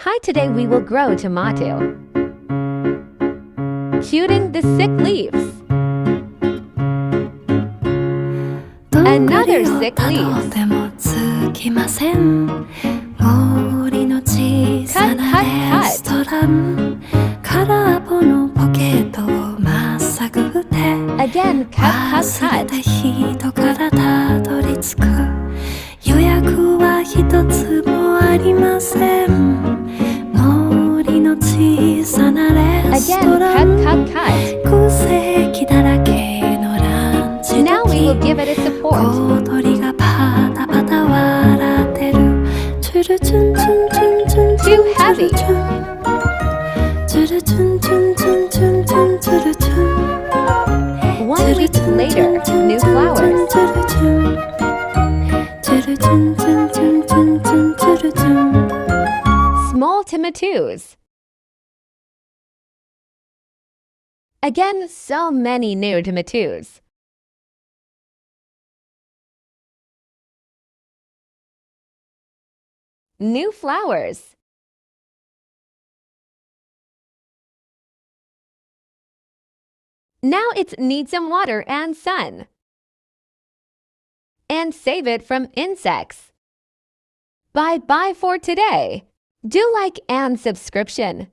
Hi, today we will grow tomato. Shooting the sick leaves. Another sick leaves. Cut, cut, cut. Again, cut, cut, cut. Again, cut, cut, cut. Now we will give it a support. Too heavy. 1 week later, new flowers. Small tomatoes. Again, so many new tomatoes. New flowers. Now it needs some water and sun. And save it from insects. Bye-bye for today. Do like and subscription.